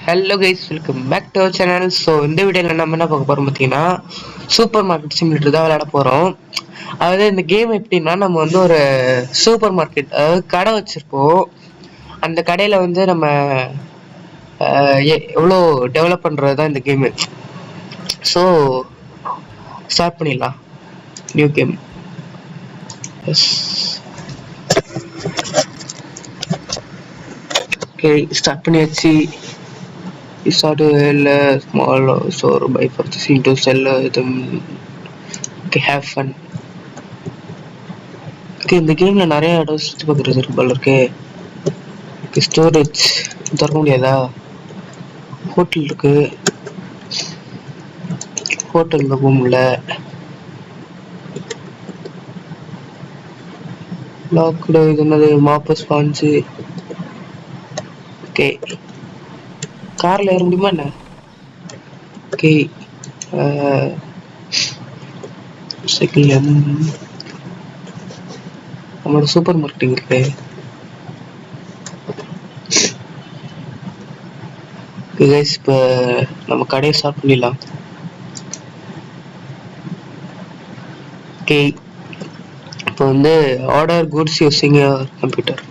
Hello guys, welcome back to our channel. So இந்த வீடியோவில் நம்ம என்ன பார்க்க போகிறோம் பார்த்தீங்கன்னா, சூப்பர் மார்க்கெட் சிமுலேட்டர் தான் விளையாட போகிறோம். அதாவது இந்த கேம் எப்படின்னா, நம்ம வந்து ஒரு சூப்பர் மார்க்கெட், அதாவது கடை வச்சுருப்போம். அந்த கடையில் வந்து நம்ம எவ்வளோ டெவலப் பண்ணுறது தான் இந்த கேமு. ஸோ ஸ்டார்ட் பண்ணிடலாம் new game. Yes, okay, start பண்ணியாச்சு. Start to sell small store by purchasing to sell them. Okay, have fun. Okay, இந்த கேம்ல நிறைய இடம் சுற்றி பார்க்குறது இருக்கு போல இருக்கு. ஓகே, ஸ்டோரேஜ் திறக்க முடியாதா? ஹோட்டல் இருக்கு, ஹோட்டலில் போக முடியல. லாக்டு. இது என்னது? மாப்பு ஸ்பாஞ்சு. ஓகே, கார்ல ஏற முடியுமா என்ன? Okay, cycle. நம்மளோட சூப்பர் மார்க்கெட்டிங் இருக்கு. கைஸ், இப்போ நம்ம கடையை ஸ்டார்ட் பண்ணிடலாம். ஓகே, இப்போ வந்து order goods using computer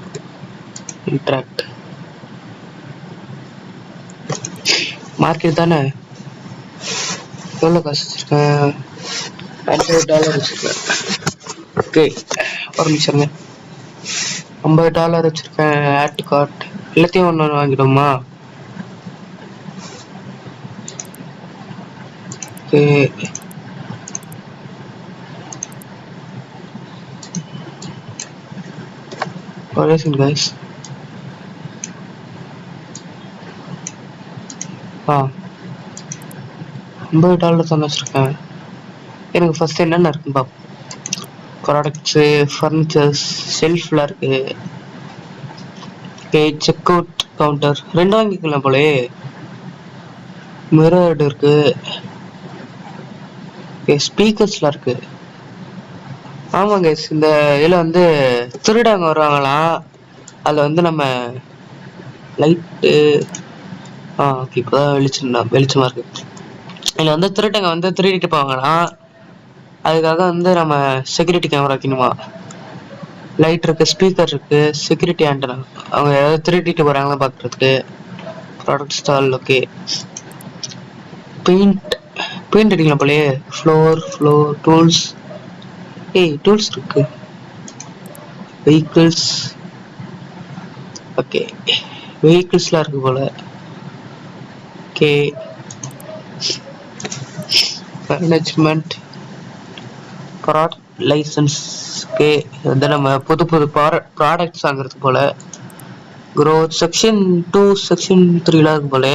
interact. Market தானே. எவ்வளோ காசு வச்சுருக்கேன்? $50 வச்சுருக்கேன். ஓகே, ஒரு நிமிஷங்க. $50 வச்சுருக்கேன். ஆட் கார்ட் எல்லாத்தையும் ஒன்று வாங்கிடுமா? ஓகே, ஒரே செகண்ட் கைஸ். $50 தான் வச்சுருக்கேன். எனக்கு ஃபர்ஸ்ட் என்னென்ன இருக்குன்னு பார்ப்போம். ப்ராடக்ட்ஸு, ஃபர்னிச்சர்ஸ், ஷெல்ஃப்லாம் இருக்குது. ஓகே, செக் அவுட் கவுண்டர் 2 வாங்கிக்கலாம் போலே. மிரர்டு இருக்குது. ஓகே, ஸ்பீக்கர்ஸ்லாம் இருக்குது. ஆமாங்க, இந்த இதில் வந்து திருடங்க வருவாங்களாம். அதில் வந்து நம்ம லைட்டு. ஓகே, இப்போ தான் வெளிச்சமாக இருக்குது. இதில் வந்து திருடங்க வந்து திருடிட்டு போவாங்களாம். அதுக்காக வந்து நம்ம செக்யூரிட்டி கேமரா வைக்கணுமா. லைட் இருக்கு, ஸ்பீக்கர் இருக்கு, செக்யூரிட்டி ஆண்டனா. அவங்க ஏதாவது திருடிட்டு போறாங்களா பார்க்கறதுக்கு. Product stall. ஓகே, பெயிண்ட் அடிக்கலாம் போலயே. Floor tools. டூல்ஸ் இருக்கு. வெஹிக்கிள்ஸ். ஓகே, வெஹிக்கிள்ஸ்லாம் இருக்கு போல. Okay, management, product licence. Okay, வந்து நம்ம புது ப்ராடக்ட்ஸ் வாங்குறது போல. க்ரோத் செக்ஷன் 2 செக்ஷன் 3 இருக்கு போல.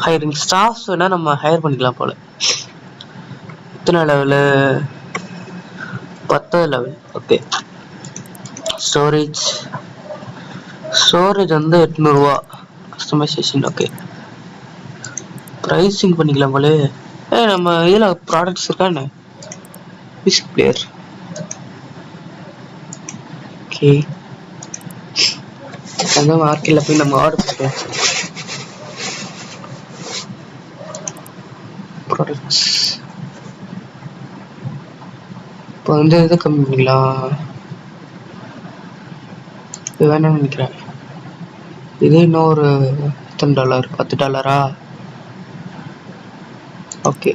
ஹையரிங் ஸ்டாஃப்ஸ் வேணா நம்ம ஹையர் பண்ணிக்கலாம் போல. எத்தனை லெவலு? 10 லெவல். ஓகே, ஸ்டோரேஜ் வந்து $800. கஸ்டமைசேஷன். ஓகே, ப்ரைசிங் பண்ணிக்கலாம் போல. நம்ம இதில் ப்ராடக்ட்ஸ் இருக்கான்னு மியூசிக் பிளேயர். ஓகே, அந்த மார்க்கெட்டில் போய் நம்ம ஆர்டர் பண்ணுறோம். ப்ராடக்ட்ஸ் இப்போ வந்து எது கம்மி பண்ணிக்கலாம்? இது வேணாம்னு நினைக்கிறேன். இது இன்னும் ஒரு $10. $10. ஓகே,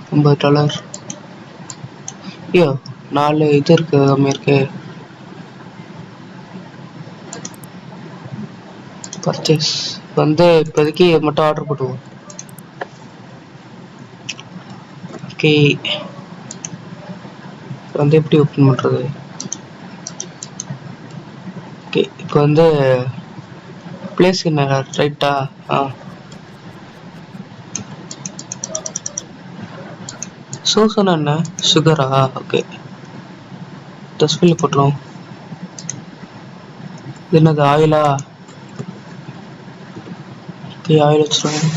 $50. ஐயோ, 4 இது இருக்கு, கம்மியாக இருக்கு. பர்ச்சேஸ் வந்து இப்போதைக்கு மட்டும் ஆர்டர் போட்டுவோம். ஓகே, வந்து எப்படி ஓப்பன் பண்ணுறது? ஓகே, இப்போ வந்து பிளேஸ் என்ன ரைட்டா? சோசனா என்ன? சுகரா? ஓகே, டஸ்ட்பின்ல போட்டுரும். என்னது? ஆயிலா? ஓகே, ஆயில் வச்சுருவோம்.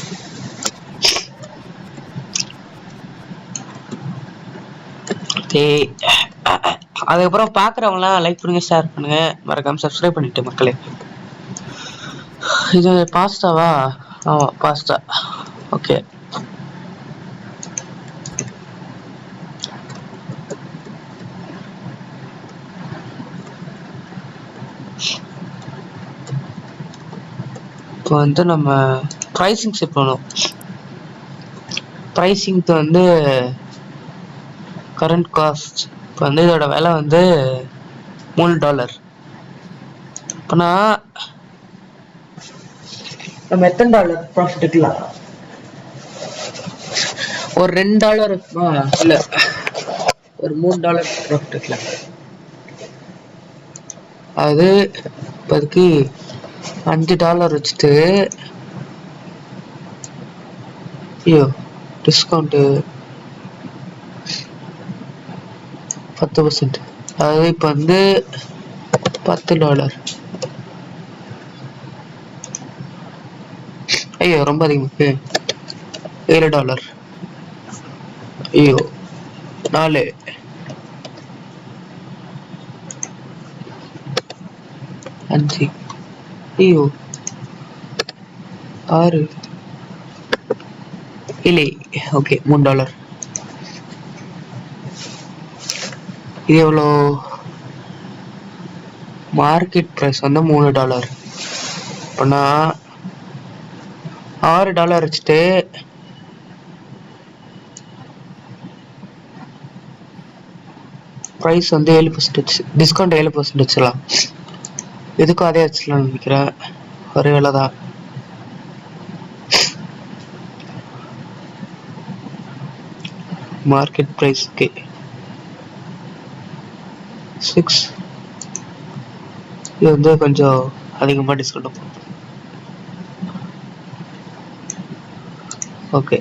ஓகே, அதுக்கப்புறம் பார்க்குறவங்களாம் லைக் பண்ணுங்க, ஷேர் பண்ணுங்க, மறக்காம சப்ஸ்கிரைப் பண்ணிட்டு மக்களே. இது பாஸ்தாவா? ஆமாம் பாஸ்தா. ஓகே, இப்போ வந்து நம்ம ப்ரைஸிங் செட் பண்ணுவோம். ப்ரைஸிங்க்கு வந்து கரண்ட் காஸ்ட் இப்போ வந்து இதோட விலை வந்து $3. இப்போனா நம்ம எத்தனை டாலர் ப்ராஃபிட் எடுக்கலாம்? ஒரு $2 இல்லை ஒரு $3 ப்ராஃபிட் எடுக்கலாம். அது இப்போதைக்கு $5 வச்சுட்டு, ஐயோ டிஸ்கவுண்ட்டு 10%. அதாவது இப்போ வந்து $10. ஐயோ ரொம்ப அதிகமாக்கு. $7. ஐயோ 4 5 ஐயோ 6 இல்லை. ஓகே $3. இது எவ்வளோ? மார்க்கெட் ப்ரைஸ் வந்து $3. இப்போனா $6 வச்சுட்டு ப்ரைஸ் வந்து 7%, டிஸ்கவுண்ட் 7% வச்சிடலாம். எதுக்கும் அதே வச்சிடலாம்னு நினைக்கிறேன். ஒரே வேலை தான். மார்க்கெட் ப்ரைஸ்க்கு 6. இது வந்து கொஞ்சம் அதிகமாக டிஸ்கவுண்ட் போகும். ஓகே,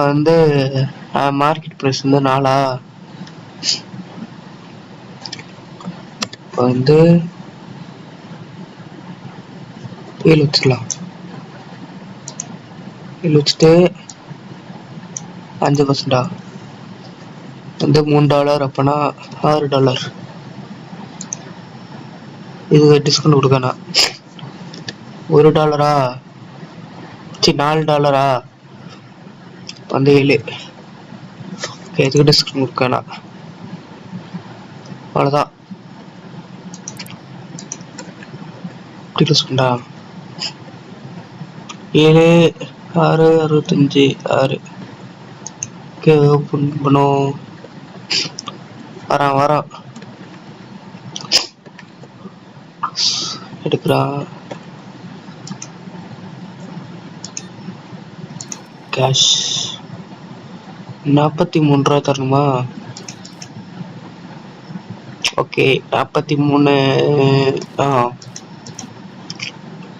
வந்து மார்க்கெட் ப்ரைஸ் வந்து 4. இப்போ வந்து 7 வச்சிடலாம். 7 வச்சுட்டு 5% வந்து $3. அப்போனா $6. இது டிஸ்கவுண்ட் கொடுக்கணும். $1 சரி $4 வந்து 7. ஓகே, இதுக்கு டிஸ்கவுண்ட் கொடுக்கணும். அவ்வளோதான். இப்படி டிஸ்கவுண்டா 7 6 65 6. ஓகே, ஓப்பன் பண்ணும். வரான் எடுக்கிறான். கேஷ் 43 தரணுமா? ஓகே 43.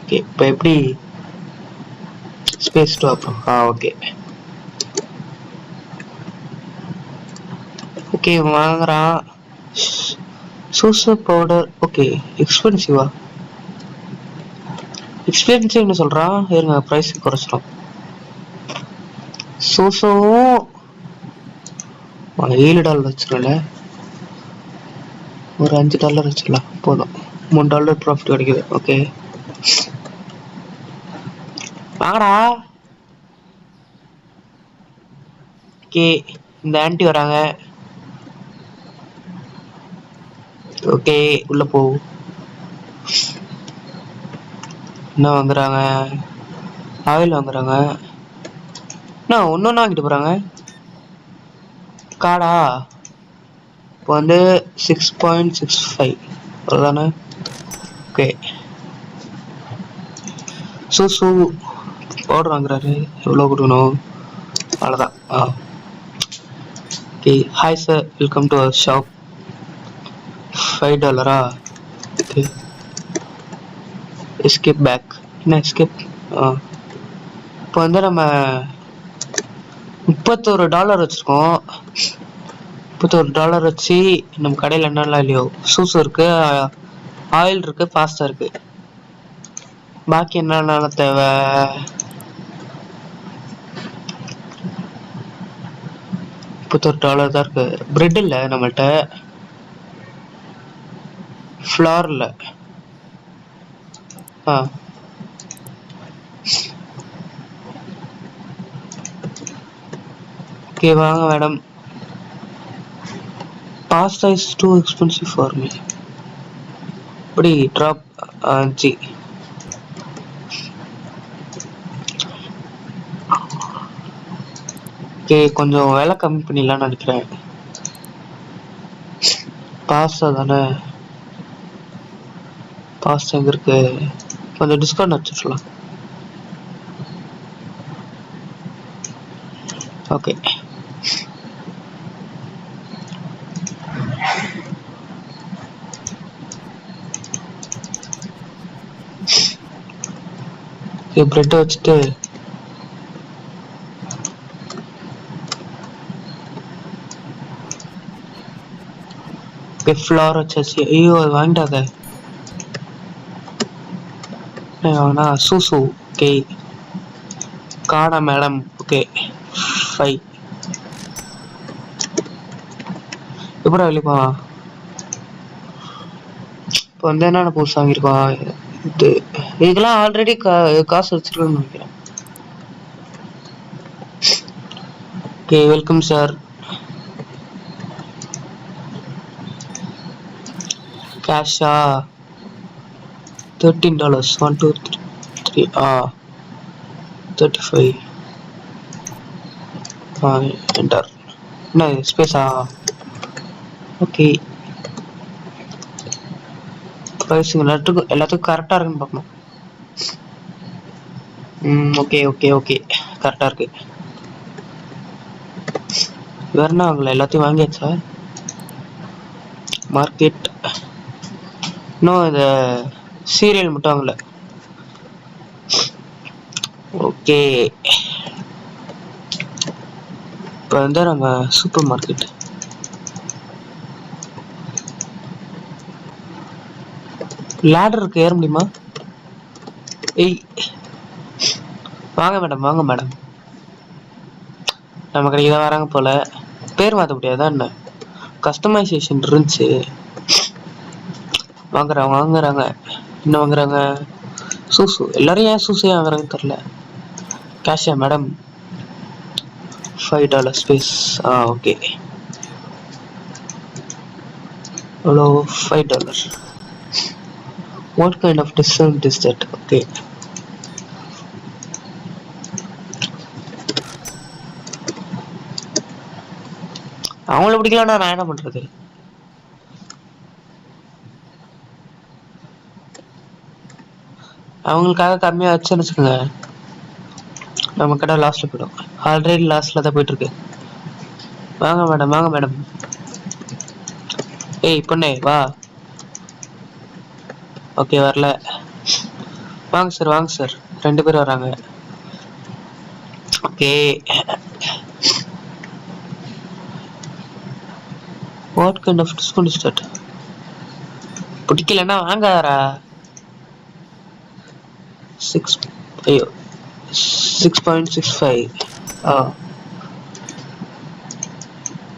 ஓகே, இப்போ எப்படி ஸ்பேஸ் டு அப்புறம் ஓகே ஓகே வாங்குறான். சூசர் பவுடர். ஓகே எக்ஸ்பென்சிவா? எக்ஸ்பென்சிவ்னு சொல்கிறான். இருங்க ப்ரைஸ் குறைச்சிடும். சூசோவும் $7 வச்சுருல, ஒரு $5 வச்சிடலாம் போதும். $3 ப்ராஃபிட் கிடைக்குது. ஓகே வாங்கடா. ஓகே, இந்த ஆன்ட்டி வராங்க. ஓகே உள்ள போ. என்ன வாங்குறாங்க? ஆயில் வாங்குறாங்க. என்ன ஒன்று வாங்கிட்டு போகிறாங்க. காடா இப்போ வந்து 6.65 அவ்வளோதானே? ஓகே, சூ பவுடர் வாங்குறாரு. எவ்வளோ கொடுக்கணும்? அவ்வளோதான். Okay, hi sir, welcome to our shop. $5. Okay, escape back. என்ன எஸ்கேப்? இப்போ வந்து நம்ம $31 வச்சுருக்கோம். $31 வச்சு நம்ம கடையில் என்னெல்லாம் இல்லையோ, சூஸ் இருக்கு, ஆயில் இருக்கு, பாஸ்தா இருக்கு. பாக்கி என்னென்ன தேவை? $31 தான் இருக்கு. பிரெட் இல்ல நம்மள்ட்ட, ஃப்ளார் இல்ல. ஓகே வாங்க madam. Pasta is two expensive for me. இப்படி ட்ராப் ஜி. ஓகே கொஞ்சம் விலை கம்மி பண்ணிடலாம்னு நினைக்கிறேன். பாஸ்தா தானே, பாஸ்தா எங்க இருக்கு, கொஞ்சம் டிஸ்கவுண்ட் வச்சுக்கலாம். ஓகே பிரெட் வச்சுட்டு ஃப்ளார் வச்சாச்சு. ஐயோ அது வாங்கிட்டாங்க. வாங்கினா சூசு. ஓகே காணா மேடம். ஓகே 5 எப்படா வெளிப்பா. இப்போ வந்து என்னென்ன புதுசு வாங்கியிருக்கோம். இதுக்கெல்லாம் ஆல்ரெடி காசு வச்சிருக்கேன்னு நினைக்கிறேன். Okay welcome sir. கேஷா $13. 1 2 3 35 என்டர். என்ன ஸ்பேஸா? ஓகே ப்ரைஸிங் எல்லாத்துக்கும் கரெக்டாக இருக்குன்னு பார்க்கணும். ஓகே ஓகே ஓகே கரெக்டாக இருக்கு. வேற என்ன வாங்கல, எல்லாத்தையும் வாங்கியாச்சா? மார்க்கெட் இன்னும் இந்த சீரியல் மட்டும் வாங்கல. ஓகே இப்போ வந்து நம்ம சூப்பர் மார்க்கெட். லேடர் இருக்கு, ஏற முடியுமா? ஏய் வாங்க மேடம் வாங்க மேடம். நம்ம கடைக்கு தான் வராங்க போல. பேர் மாற்ற முடியாதா என்ன? கஸ்டமைசேஷன் இருந்துச்சு. வாங்குறாங்க வாங்குறாங்க. என்ன வாங்குறாங்க? சூசு. எல்லாரும் ஏன் சூசே வாங்குறாங்கன்னு தெரியல. கேஷா மேடம்? $5 ஸ்பேஸ். ஓகே எவ்வளோ? $5. What kind of discount is that? Okay அவங்கள பிடிக்கலன்னா நான் என்ன பண்றது? அவங்களுக்காக கம்மியா வச்சுன்னு வச்சுக்கோங்க, நம்ம கடை லாஸ்ட்ல போயிடும். ஆல்ரெடி லாஸ்ட்ல தான் போயிட்டு இருக்கு. வாங்க மேடம் வாங்க மேடம். ஏய் பொண்ணே வா. ஓகே வரல. வாங்க சார் வாங்க சார். 2 பேர் வராங்க. Okay what kind of discount is that? பிடிக்கலன்னா வாங்காதரா. 6.65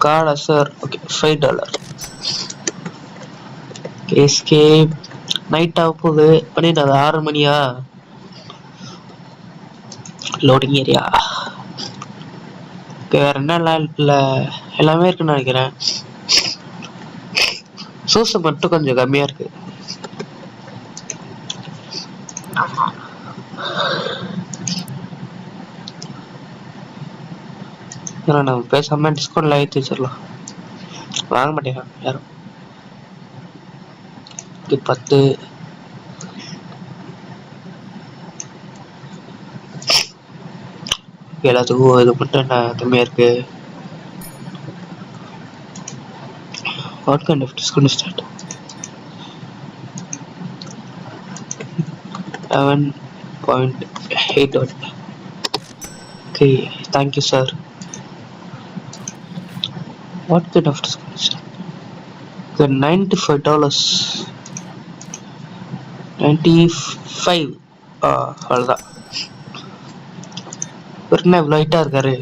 கார்டா சார்? ஓகே $5. எஸ்கேப். நைட் ஆக போகுது. பண்ணிட்டு 6 மணியா? Loading area. வேற என்ன இல்லை, எல்லாமே இருக்குன்னு நினைக்கிறேன். சூசு மட்டும் கொஞ்சம் கம்மியா இருக்கு. நம்ம பேசாம டிஸ்கவுண்ட்ல ஏற்றி வச்சிடலாம். வாங்க மாட்டேங்க யாரும். 10 எல்லாத்துக்கும் இது மட்டும் என்ன கம்மியா இருக்கு? What kind of discount is that? 7.8. Okay, thank you sir. What kind of discount is that? Okay, $95. 95. அவ்வளோதான். என்ன இவ்வளோ ஹைட்டாக இருக்காரு?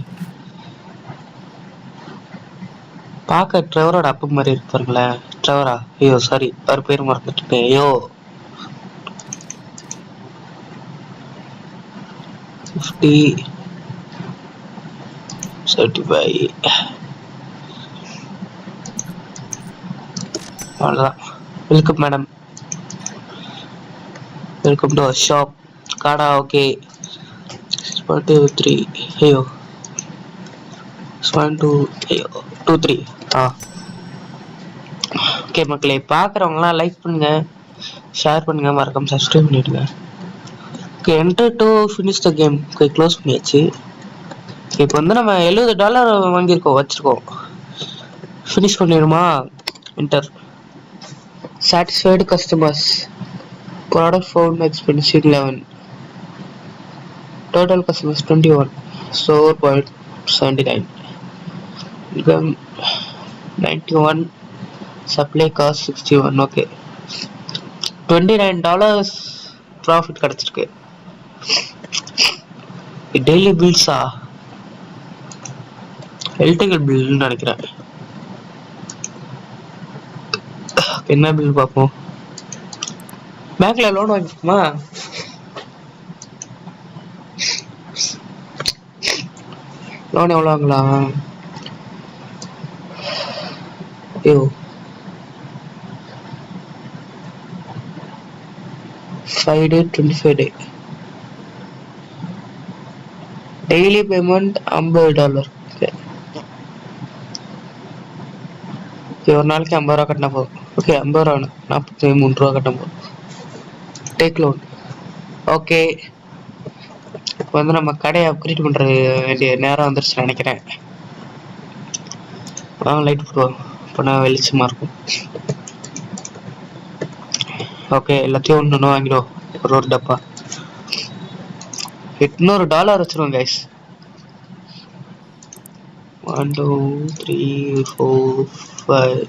பார்க்க ட்ரெவரோட அப்பா மாதிரி இருப்பாருங்களேன். ட்ரெவரா? ஐயோ சாரி, அவர் பேர் மறந்துட்டேன். ஐயோ 50 35 அவ்வளோதான். Welcome madam, welcome to our shop. காடா ஓகே. 1 2 3 ஐயோ 1 2 ஐயோ 2 3 ஓகே மக்களே, பார்க்குறவங்களாம் லைக் பண்ணுங்க, ஷேர் பண்ணுங்க, மறக்காம சப்ஸ்கிரைப் பண்ணிடுங்க. Okay, enter to finish the game. Okay, close பண்ணியாச்சு. இப்போ வந்து நம்ம $70 வாங்கியிருக்கோம், வச்சுருக்கோம். ஃபினிஷ் பண்ணிடுமா? Enter. Satisfied customers, product found expensive 11, total customers 21, store 0.79, income 91, supply cost 61. Okay, $29 profit கிடச்சிருக்கு. டெய்லி பில்ஸா? எலக்ட்ரிக்கல் பில்னு நினைக்கிறேன். என்ன பில் பார்ப்போம். பேங்க்ல லோன் வாங்கிக்குமா? லோன் எவ்வளோ வாங்கலாம்? ஐயோ 5 day 25 day டெய்லி பேமெண்ட் $50. ஒரு நாளைக்கு $50 கட்டினா போதும். ஓகே, $50 வேணும், $43 கட்டினா போதும். Take loan. ஓகே, இப்போ வந்து நம்ம கடையை அப்கிரேட் பண்ணுற வேண்டிய நேரம் வந்துருச்சு நினைக்கிறேன். வாங்க லைட் போடுவோம், இப்போ வெளிச்சமாக இருக்கும். ஓகே, எல்லாத்தையும் ஒன்று வாங்கிடுவோம். ஒரு டப்பா $800 வச்சிருவோம் கைஸ். 1 2 3 4 5.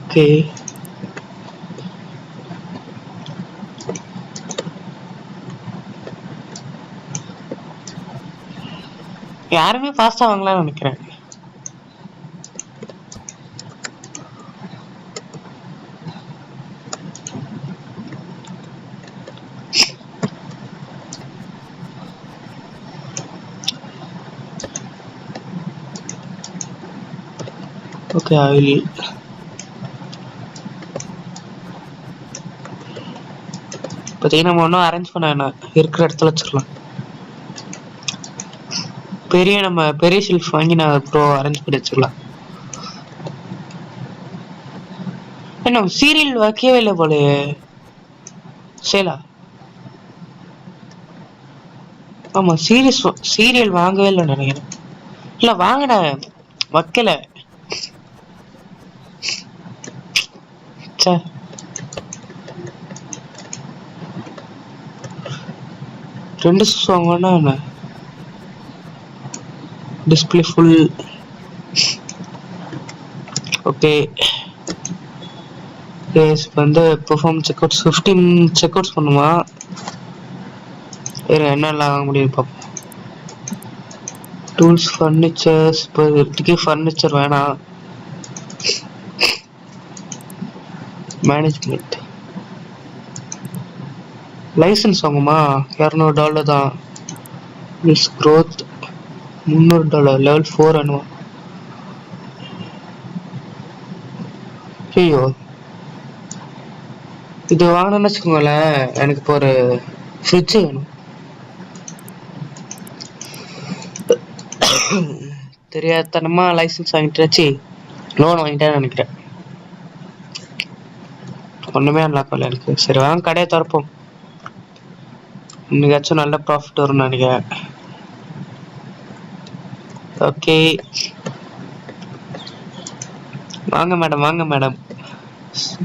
ஓகே, யாருமே ஃபாஸ்டா வாங்கலாம்னு நினைக்கிறேன். ஓகே, ஆயில் இப்போதைக்கு நம்ம ஒன்றும் அரேஞ்ச் பண்ண வேணாம், இருக்கிற இடத்துல வச்சிடலாம். நம்ம பெரிய ஷெல்ஃப் வாங்கி நான் அப்புறம் அரேஞ்ச் பண்ணி வச்சிடலாம். என்ன சீரியல் வைக்கவே இல்லை போலயே. சேலா? ஆமா, சீரியல் வாங்கவே இல்லை நினைக்கிறேன். இல்ல வாங்கினேன், வைக்கல. சே, ரெண்டு ஷூஸ் வாங்கினா என்ன? Display full. ஓகே கேஸ் வந்து perform check outs 15 check outs பண்ணுமா? என்னெல்லாம் வாங்க முடியும் பார்ப்போம். Tools, furnitures. இப்போ இப்போதைக்கு ஃபர்னிச்சர் வேணாம். Management licence வாங்குமா? $200 தான். மிஸ் க்ரோத் $300, லெவல் 4 வேணுமா? ஐயோ, இது வாங்கணும்னு வச்சுக்கோங்களேன், எனக்கு இப்போ ஒரு ஃப்ரிட்ஜ் வேணும். தெரியாதனமா லைசன்ஸ் வாங்கிட்டாச்சு, லோன் வாங்கிட்டேன்னு நினைக்கிறேன். ஒண்ணுமே அன்லாக்கல எனக்கு. சரி வாங்க கடையை திறப்போம், இன்னைக்காச்சும் நல்ல ப்ராஃபிட் வரும்னு நினைக்கிறேன். ஓகே, வாங்க மேடம், வாங்க மேடம்,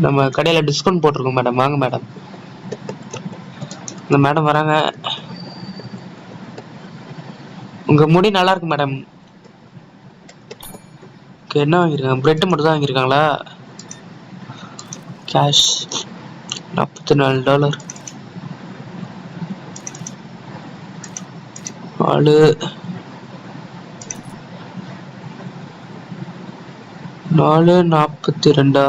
நம்ம கடையில டிஸ்கவுண்ட் போட்டிருக்கோம் மேடம், வாங்க மேடம். இந்த மேடம் வராங்க. உங்க முடி நல்லா இருக்கு மேடம். என்ன வாங்கிருக்காங்க? பிரெட் மட்டும் தான் வாங்கியிருக்காங்களா? கேஷ் $44. ஆளு 4:42.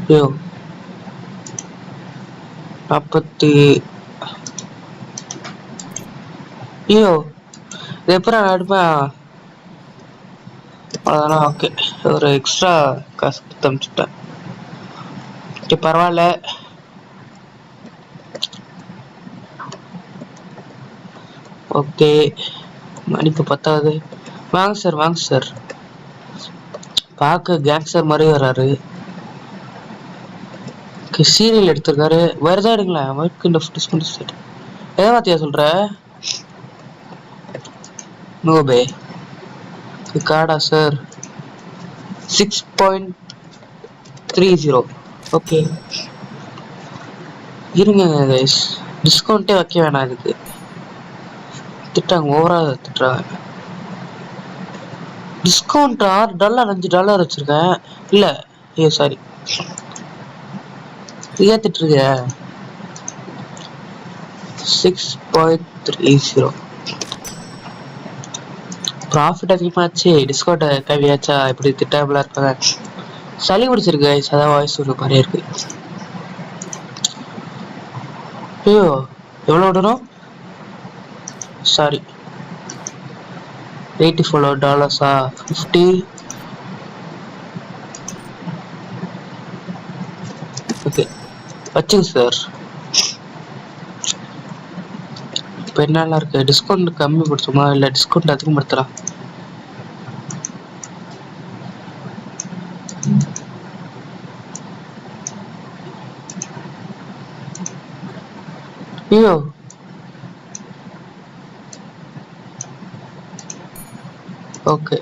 ஐயோ 40. ஐயோ இது எப்பறம் எடுப்பேன். அதெல்லாம் ஓகே. ஒரு எக்ஸ்ட்ரா காசு கொடுத்து அனுப்பிச்சுட்டேன். ஓகே பரவாயில்ல. ஓகே மணி இப்போ 10. வாங்க சார் வாங்க சார். பார்க்க கேங்ஸ்டர் மாதிரி வர்றாரு. சீரியல் எடுத்திருக்காரு. வேறதா எடுங்களேன். ஒர்க் இந்த டிஸ்கவுண்ட் எதை மாத்தியா சொல்ற? நோபே கார்டா சார் 6.30. ஓகே இருங்க கைஸ், டிஸ்கவுண்ட்டே வைக்க வேணாம். இதுக்கு திட்டாங்க, ஓவரா திட்டுறாங்க. டிஸ்கவுண்ட் $6 $5 வச்சிருக்கேன். இல்ல ஏ சாரி ஏத்திட்டு இருக்க. 6.30 ப்ராஃபிட் அதிகமாச்சு. டிஸ்கவுண்ட் கம்மியாச்சா? இப்படி திட்டாமலா இருப்பாங்க. சளி பிடிச்சிருக்கு அதான் வாய்ஸ் ஒரு மாதிரி இருக்கு. ஐயோ எவ்வளோ விடணும்? சாரி $84. 50. ஓகே வச்சுங்க சார். இப்போ என்னெல்லாம் இருக்கு? டிஸ்கவுண்ட் கம்மி படுத்துமா இல்லை டிஸ்கவுண்ட் அதிகப்படுத்தலாம்? ஐயோ ஓகே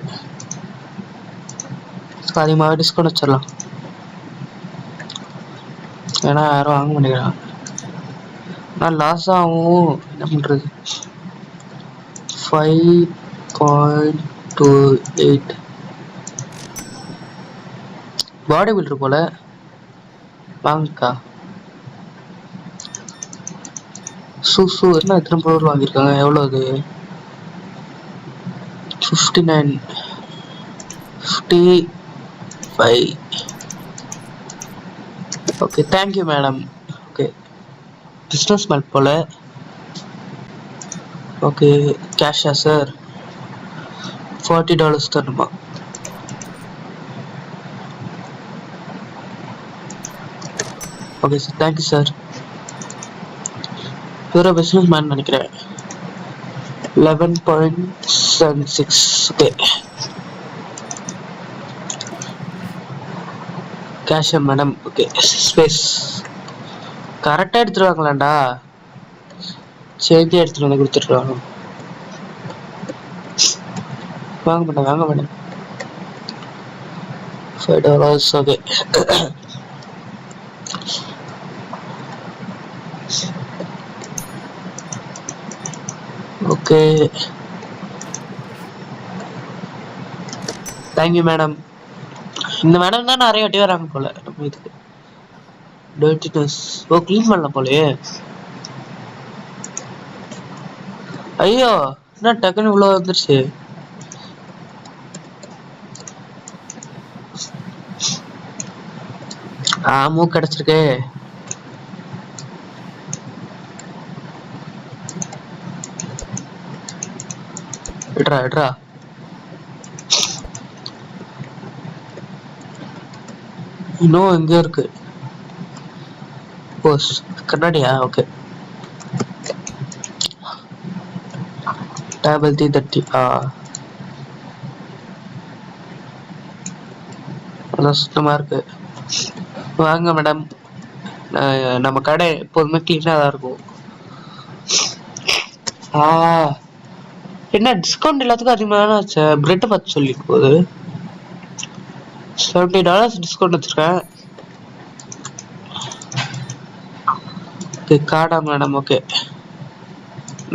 அதிகமாகவே டிஸ்கவுண்ட் வச்சிடலாம். ஏன்னா யாரும் வாங்க மாட்டேங்கிறாங்க. நான் லாஸ் ஆகும். என்ன பண்ணுறது? 5.28 பாடி பில்டர் போல. வாங்கக்கா சூ என்ன எத்தனை பொருள் வாங்கியிருக்காங்க? எவ்வளோ அது? 59 55. Okay thank you madam. Okay business man போல. ஓகே கேஷா சார்? $40 தரணுமா? Okay sir thank you sir. இவர பிஸ்னஸ் மேன் நினைக்கிறேன். 11.76. ஓகே கேஷா மேடம். ஓகே ஸ்பேஸ் கரெக்டாக எடுத்துருவாங்களாண்டா. சேர்த்து எடுத்துட்டு வந்து கொடுத்துருவாங்க. வாங்க மேடம் வாங்க madam. $5. Okay okay thank you madam. இந்த மேடம் தான் நிறைய வாட்டி வராங்க போல நம்ம இதுக்கு. டர்ட்டினஸ் ஓ க்ளீன் பண்ணலாம் போலயே. ஐயோ என்ன டக்குன்னு இவ்வளோ வந்துருச்சு. மூக்கு கிடைச்சிருக்கு. எடுறா எடுறா. இன்னும் எங்க இருக்கு? ஓ கண்ணாடியா? Okay table 330. அதான் சுத்தமா இருக்கு. வாங்க மேடம். நம்ம கடை எப்போதுமே கிளீனா தான் இருக்கும். என்ன டிஸ்கவுண்ட் எல்லாத்துக்கும் அதிகமான பிரெட் பார்த்து சொல்லிட்டு போகுது. $70 டிஸ்கவுண்ட் வச்சிருக்கேன். கார்டா madam? Okay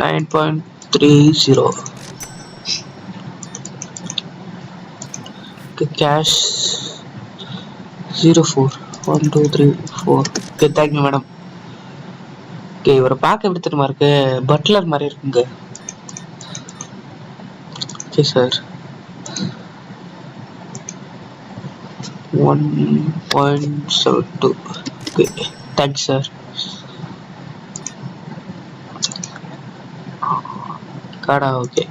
9.30. Cash 04 1 2 3 4. Okay thank you madam. Okay இவரை பார்க்க எப்படி தெரியுமா இருக்கு? பட்லர் மாதிரி இருக்குங்க. Okay sir 1.72. Okay, thanks sir. காடா ஓகே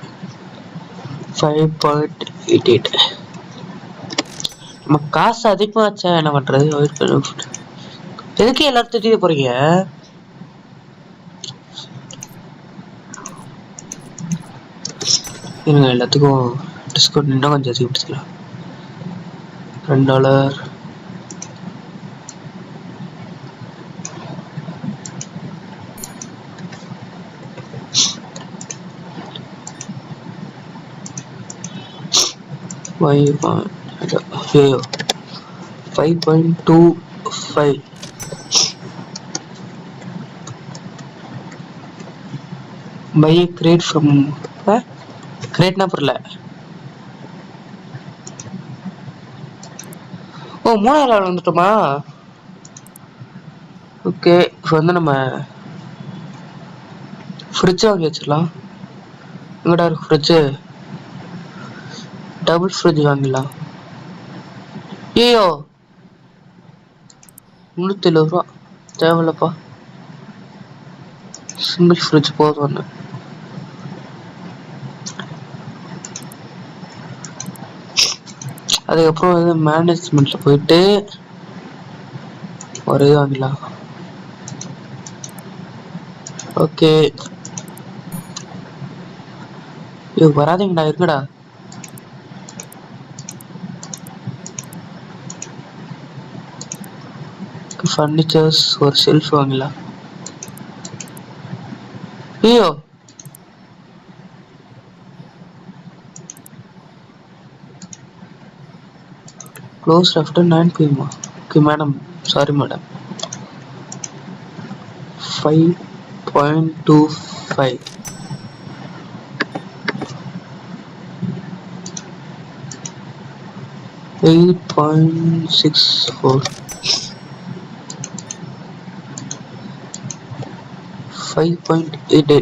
5.88. நம்ம காசு அதிகமாச்சா என்ன பண்றது? எதுக்கு எல்லாரும் திட்டிட்டு போறீங்க? இருங்க, எல்லாத்துக்கும் டிஸ்கவுண்ட் இன்னும் கொஞ்சம் அதிகம் பிடிச்சிக்கலாம். $2. ஐயோ 5.25. buy a crate from கிரேட்னா புரியல. ஓ 3வது லெவல் வந்துட்டோமா? ஓகே, இப்போ வந்து நம்ம ஃப்ரிட்ஜ் வாங்கி வச்சிடலாம். எங்கடா இருக்கு ஃப்ரிட்ஜு? டபுள் ஃப்ரிட்ஜ் வாங்கிடலாம். ஐயோ 370 ரூபா தேவையில்லப்பா. சிங்கிள் ஃப்ரிட்ஜ் போதும் ஒன்று. அதுக்கப்புறம் வந்து மேனேஜ்மெண்ட்ல போயிட்டு ஒரு இது வாங்கிடலாம். ஓகே, ஐயோ வராதிங்கடா, இருக்குடா. ஃபர்னிச்சர்ஸ் ஒரு ஷெல்ஃப் வாங்கலாம். ஐயோ close after 9 PM. Okay madam, sorry madam. 5.25. 8.64. 5.88.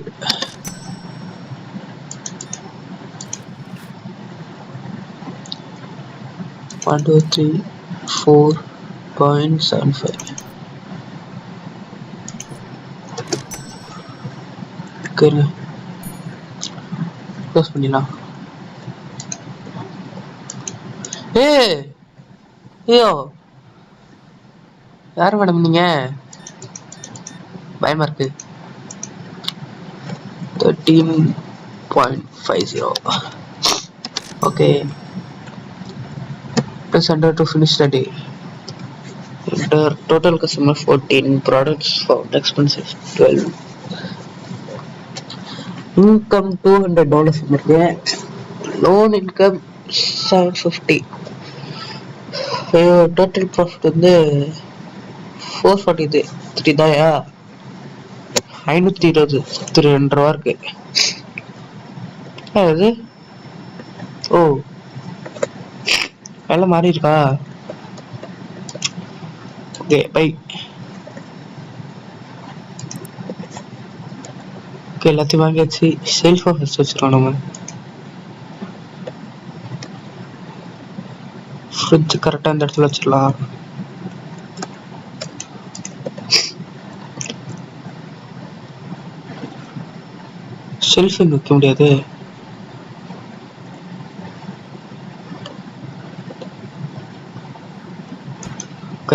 1 2 3 4.75. Okay, close பண்ணிடலாம். ஐயோ யார் மேடம் நீங்க? பயமா இருக்கு. 13.50. Okay, press enter to finish the day. Enter total customer 14, products found expensive 12, income $200 இருக்கு, loan income 750. டோட்டல் ப்ராஃபிட் வந்து 443 தாயா. 522 ரூபா இருக்கு. அது ஓ எல்லாம் மாறி இருக்கா? Okay bye. ஓகே, எல்லாத்தையும் வாங்கியாச்சு. செல்ஃபை ஃபர்ஸ்ட் வச்சிருக்கோம். நம்ம ஃப்ரிட்ஜ் கரெக்டாக இந்த இடத்துல வச்சிடலாம். ஷெல்ஃப் வைக்க முடியாது.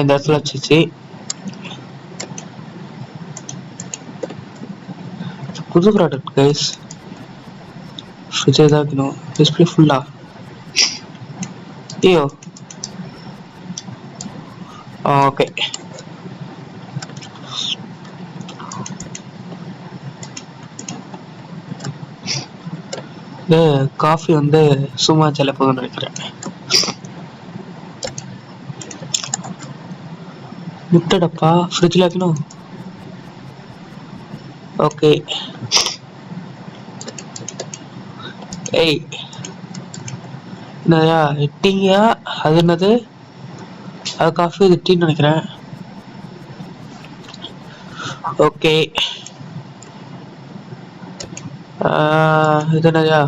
இந்த இடத்துல வச்சிச்சு. புது ப்ராடக்ட் கைஸ். ஃப்ரிட்ஜ் ஏதாக்கணும். டிஸ்பிளே ஃபுல்லா. ஐயோ ஓகே, காஃபி வந்து சும்மா செல்ல போதும்னு நினைக்கிறேன். முட்டடப்பா ஃப்ரிட்ஜில் வைக்கணும். ஓகே, ஏய் என்னயா டீயா? அது என்னது? அது காஃபி, இது டீன்னு நினைக்கிறேன். ஓகே, இது என்னயா?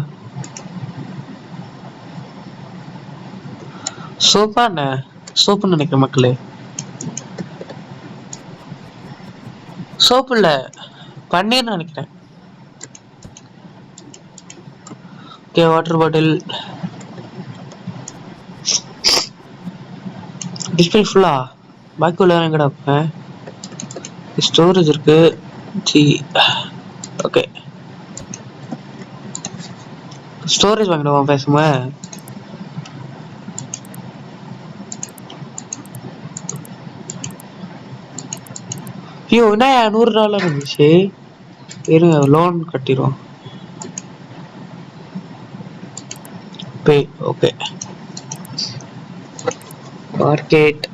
சோஃபா என்ன? சோப்புன்னு நினைக்கிறேன் மக்களே. சோப்பு இல்ல, பன்னீர்னு நினைக்கிறேன். Okay, water bottle. டிஸ்பிளே ஃபுல்லா. பாக்கி உள்ள எங்கடா வைப்பேன்? ஸ்டோரேஜ் இருக்கு. ஜி ஓகே, ஸ்டோரேஜ் வாங்கிடுவோம் பேசுமா. ஐயோ, என்ன $100 இருந்துச்சு. இருங்க, லோன் கட்டிடுவோம். பே. Okay, market.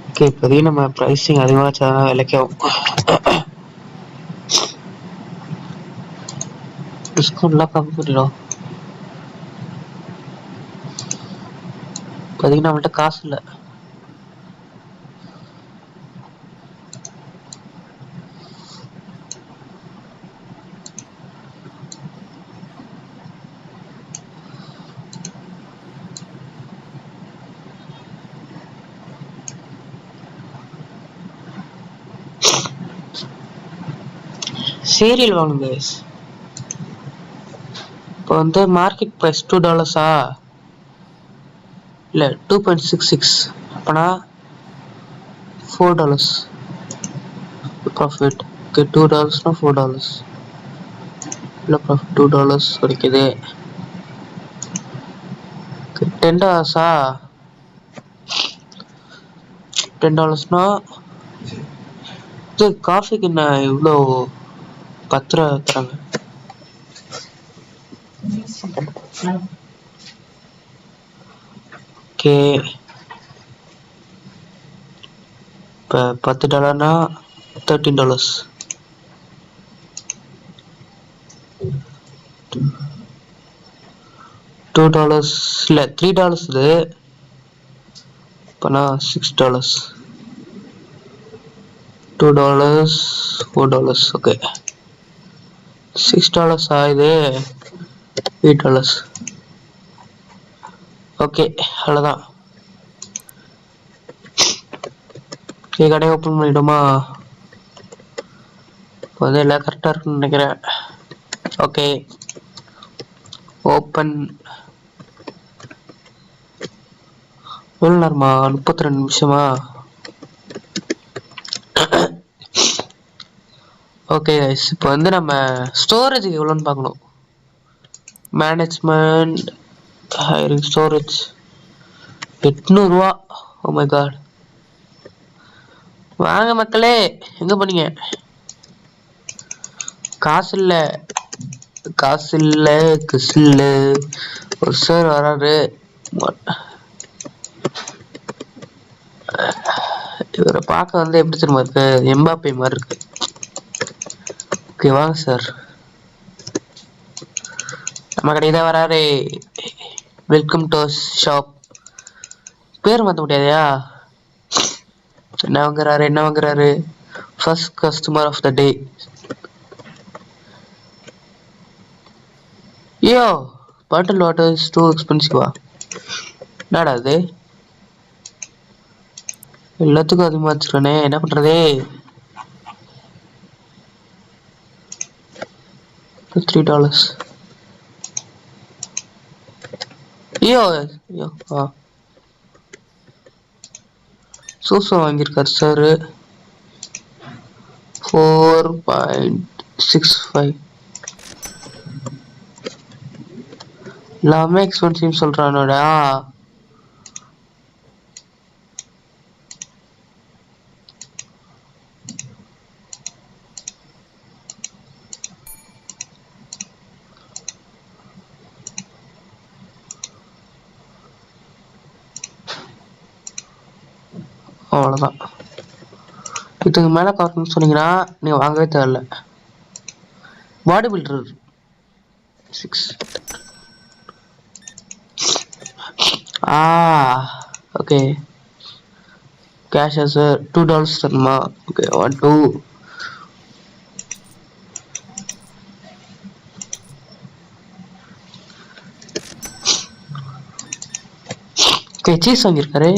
ஓகே, இப்போதைக்கு நம்ம ப்ரைஸிங் அதிகமாக வச்சாதான் விலைக்கும். டிஸ்கவுண்ட்லாம் கம்மி பண்ணிடும். இப்போதைக்கு நம்மள்ட்ட காசு இல்லை. சீரியல் வாங்குங்க. இப்போ வந்து மார்க்கெட் ப்ரைஸ் $2 இல்லை 2.66. அப்போனா $4 ப்ராஃபிட். ஓகே, $2னா $4 இல்லை ப்ராஃபிட். $2 கிடைக்குது. $10 $10னா இது காஃபிக்கு என்ன இவ்வளோ 10 ரூபா தராங்க? ஓகே, இப்போ $10னா $13. $2 இல்லை $3 இது. இப்போனா $6. $2 $4. ஓகே, $6 ஆகுது. $8. ஓகே, அவ்வளோதான். கடையை ஓப்பன் பண்ணிவிடுமா? இப்போ வந்து எல்லாம் கரெக்டாக இருக்குன்னு நினைக்கிறேன். Okay, open. எவ்வளோ நேரமா? 32 நிமிஷமா? ஓகே கைஸ், இப்போ வந்து நம்ம ஸ்டோரேஜுக்கு எவ்வளோன்னு பார்க்கணும். Management hiring storage $800. Oh my god. வாங்க மக்களே, எங்கே போனீங்க? காசு இல்லை, காசு இல்லை, காசு இல்லை. ஒரு சார் வராரு. இவரை பார்க்க வந்து எப்படி தெரியுமா இருக்கு? எம்பாப்பே மாதிரி இருக்கு. ஓகே, வாங்க சார். நம்ம கடைக்கு தான் வராரு. Welcome to shop. பேர் மாற்ற முடியாதையா? என்ன வாங்குறாரு? ஃபர்ஸ்ட் கஸ்டமர் ஆஃப் த டே. ஐயோ, பாட்டில் வாட்டர் இஸ் டூ எக்ஸ்பென்சிவா? என்னடா அது? எல்லாத்துக்கும் அதிகமாக வச்சிருக்கேனே, என்ன பண்றது? $3. ஐயோ ஐயோ. சூசோ வாங்கியிருக்காரு சார். 4.65. எல்லாமே எக்ஸ்பென்சிவ் சொல்றானோடா. அவ்வளோதான். இதுக்கு மேலே கவர்மெண்ட் சொன்னீங்கன்னா நீங்கள் வாங்கவே தேவையில்ல. Body builder 6. Okay, cash sir $2 தரணுமா? ஓகே, 1 2. ஓகே சீஸ் வாங்கியிருக்காரு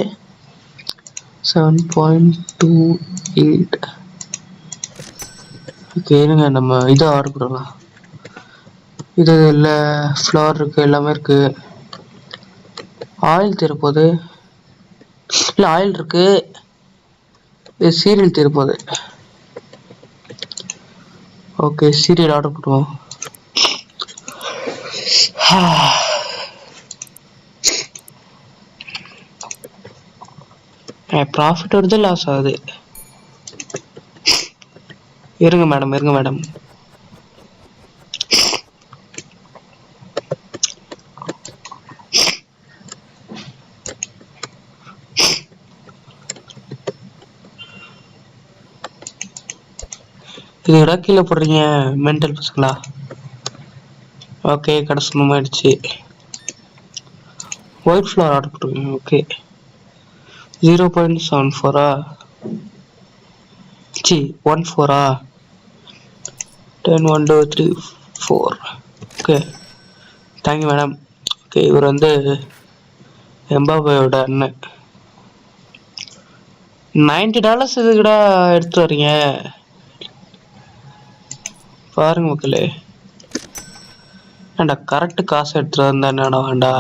7.28. ஓகே இருங்க நம்ம இதை ஆர்டர் பண்ணலாம். இது இல்லை ஃப்ளவர் இருக்குது எல்லாமே இருக்குது. ஆயில் தீரப்போகுது இல்லை ஆயில் இருக்குது. இது சீரியல் தீரப்போகுது. ஓகே சீரியல் ஆர்டர் பண்ணுவோம். ப்ராஃபிட் வருது லாஸ் ஆகுது. இருங்க மேடம் இருங்க மேடம். இது இடம் கீழே போடுறீங்க மென்டல் பசங்களா. ஓகே கடை சும்மாயிடுச்சு. ஒயிட் ஃப்ளவர் ஆர்டர் பண்ணுங்க. Okay 0.74 C 14 10 1 2 3 4. Okay thank you madam. Okay இவர் வந்து எம்பாபேயோட அண்ணன். $90 இதுக்கடா எடுத்து வரீங்க பாருங்க மக்களே. ஏண்டா கரெக்ட் காசு எடுத்துட்டு வந்தா என்னடா வேண்டா.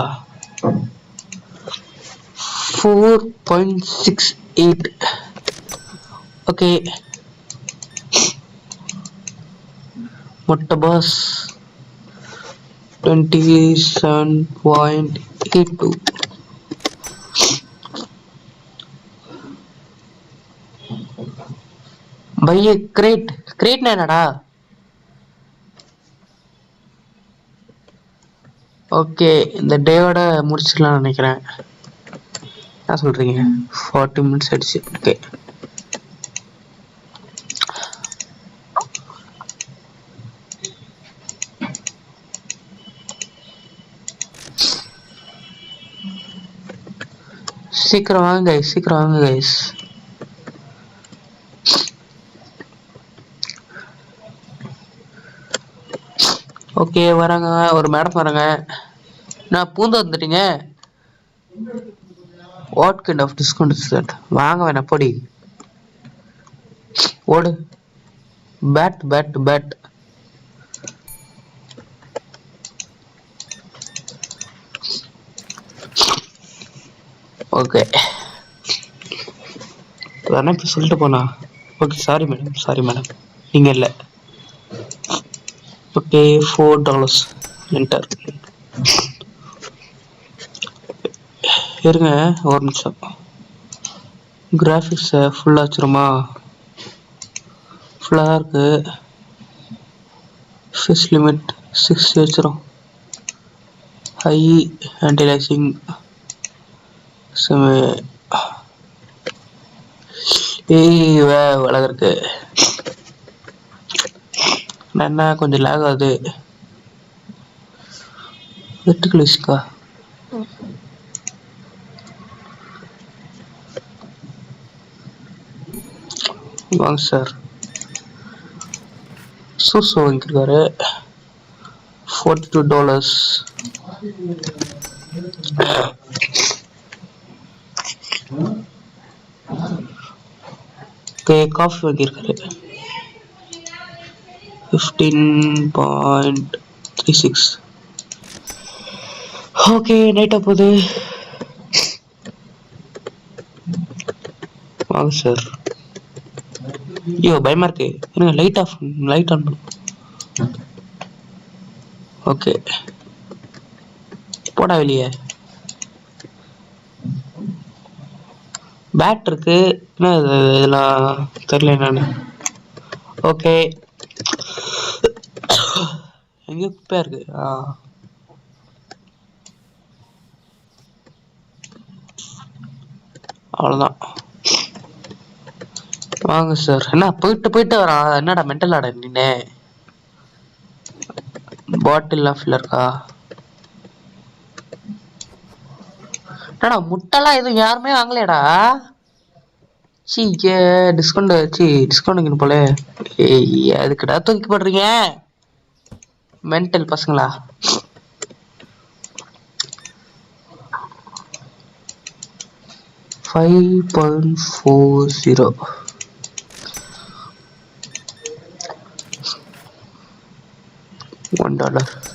4.68. ஓகே மொட்டை பாஸ் 27.82. பைய கிரேட் கிரேட்னா என்னடா. ஓகே இந்த டேவோட முடிச்சிடலாம்னு நினைக்கிறேன். என்ன சொல்றீங்க? 40 minutes ஆயிடுச்சு. ஓகே சீக்கிரம் வாங்க கைஸ் சீக்கிரம் வாங்க கைஸ். ஓகே வராங்க ஒரு மேடம் வராங்க. நான் பூந்து வந்துட்டீங்க. What kind of discount is that? வாங்க வேணாம் பொடி ஓடு. Bad bad bad. ஓகே வேணா இப்போ சொல்லிட்டு போனா. Okay sorry madam sorry madam நீங்க இல்லை. Okay $4 enter. இருங்க ஒரு நிமிஷம். கிராஃபிக்ஸை ஃபுல்லாக வச்சிருமா? ஃபுல்லாக இருக்கு. ஃபிஷ் லிமிட் 6 வச்சிரும். ஹை ஆன்டிலைசிங் அழகா இருக்கு. என்ன கொஞ்சம் லேக் ஆகுது. வெர்டிகல் இஷ்கா வாங்க சார். சூஸ் வாங்கியிருக்காரு $42. ஓகே காஃபி வாங்கியிருக்காரு 15.36. ஓகே நைட்டா போகுது. வாங்க சார். ஐயோ பயமா இருக்கு. இருங்க லைட் ஆஃப் லைட் ஆன் பண்ணு. ஓகே போடா வெளியே. பேட் இருக்கு என்ன இதெல்லாம் தெரியல என்னன்னு. ஓகே எங்கேயோ குப்பையா இருக்கு. அவ்வளோதான். வாங்க சார். என்ன போயிட்டு போயிட்டு வரான். என்னடா மென்டல் ஆட நின்னே. பாட்டில்லாம் ஃபில் இருக்கா? என்னடா முட்டைலாம் எதுவும் யாருமே வாங்கலையடா. சி டிஸ்கவுண்ட் டிஸ்கவுண்ட் போல. அதுக்குடா தூக்கி போடுறீங்க மென்டல் பசங்களா. 5.40 $1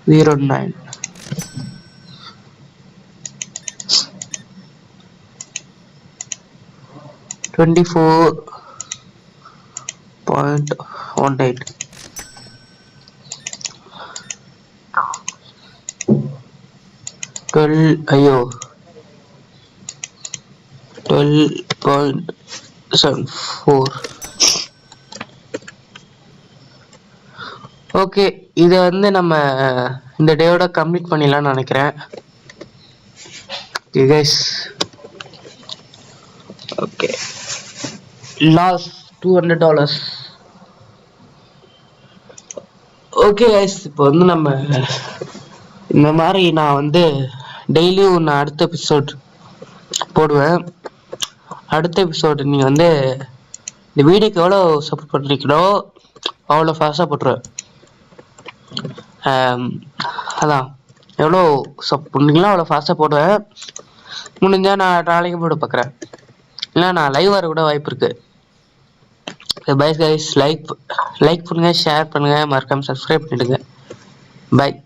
0.09 24.18 12.74 ஓகே இதை வந்து நம்ம இந்த டேயோட கம்ப்ளீட் பண்ணிடலாம்னு நினைக்கிறேன் guys okay loss $200 okay guys இப்போ வந்து நம்ம இந்த மாதிரி நான் வந்து டெய்லியும் நான் அடுத்த எபிசோட் போடுவேன் அடுத்த எபிசோடு நீங்கள் வந்து இந்த வீடியோக்கு எவ்வளோ சப்போர்ட் பண்ணுறீங்களோ அவ்வளோ ஃபாஸ்ட்டாக போட்டுருவேன் அதான் எவ்வளோ சப்போர்ட் பண்ணுறீங்களோ அவ்வளோ ஃபாஸ்ட்டாக போடுவேன் முடிஞ்சால் நான் நாளைக்கு போட்டு பார்க்குறேன் இல்லை நான் லைவ் வர கூட வாய்ப்பு இருக்குது பை கைஸ் லைக் பண்ணுங்கள் ஷேர் பண்ணுங்கள் மறக்காமல் சப்ஸ்கிரைப் பண்ணிவிடுங்க பை